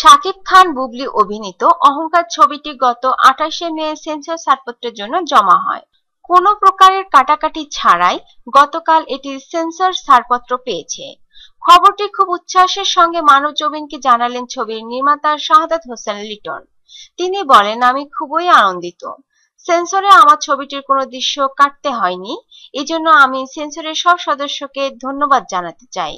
শাকিব খান বুবলি অভিনীত অহংকার ছবিটি গত 28শে মে সেন্সর ছাড়পত্রের জন্য জমা হয়। কোনো প্রকারের কাটাকাটি ছাড়াই গতকাল এটি সেন্সর ছাড়পত্র পেয়েছে। খবরটি খুব উচ্ছ্বাসের সঙ্গে মানবজমিনকে জানালেন ছবির নির্মাতা শাহাদাত হোসেন লিটন। তিনি বলেন, আমি খুবই আনন্দিত। সেন্সরে আমার ছবিটির কোনো দৃশ্য কাটতে হয়নি, এজন্য আমি সেন্সরের সব সদস্যকে ধন্যবাদ জানাতে চাই।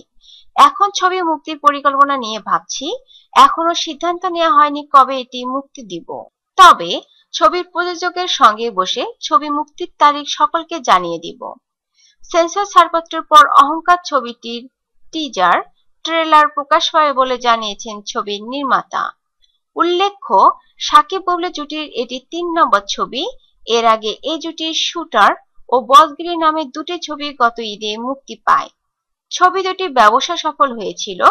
এখন ছবি মুক্তির পরিকল্পনা নিয়ে ভাবছি। এখনো সিদ্ধান্ত নেওয়া হয়নি কবে এটি মুক্তি দিব। তবে ছবির প্রযোজকের সঙ্গে বসে ছবি মুক্তির তারিখ সকলকে জানিয়ে দিব। সেন্সর ছাড়পত্রের পর অহংকার ছবিটির টিজার ট্রেলার প্রকাশ পাবে বলে জানিয়েছেন ছবির নির্মাতা। উল্লেখ্য, শাকিব বুবলি জুটির এটি ৩ নম্বর ছবি। এর আগে এই জুটির শুটার ও বসগিরি নামে দুটি ছবি গত ঈদে মুক্তি পায়। ছবি দুটি ব্যবসা সফল হয়েছিল।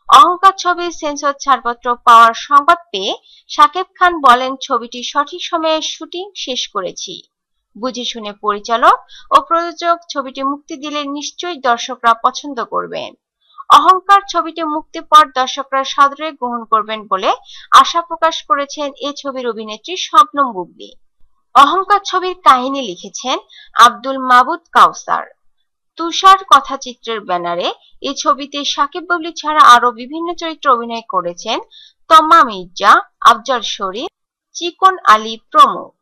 অহংকার ছবির সেন্সর ছাড়পত্র পাওয়ার সংবাদ পেয়ে শাকিব খান বলেন, ছবিটি সঠিক সময়ে শুটিং শেষ করেছি। বুঝে শুনে পরিচালক ও প্রযোজক ছবিটি মুক্তি দিলে নিশ্চয়ই দর্শকরা পছন্দ করবেন। অহংকার ছবিটি মুক্তির পর দর্শকরা সাদরে গ্রহণ করবেন বলে আশা প্রকাশ করেছেন এই ছবির অভিনেত্রী শবনম বুবলি। অহংকার ছবির কাহিনী লিখেছেন আব্দুল মাবুদ কাউসার। তুষার কথাচিত্রের ব্যানারে এই ছবিতে শাকিব বুবলি ছাড়া আরো বিভিন্ন চরিত্রে অভিনয় করেছেন তমা মির্জা, আফজল শরীফ, চিকন আলী প্রমুখ।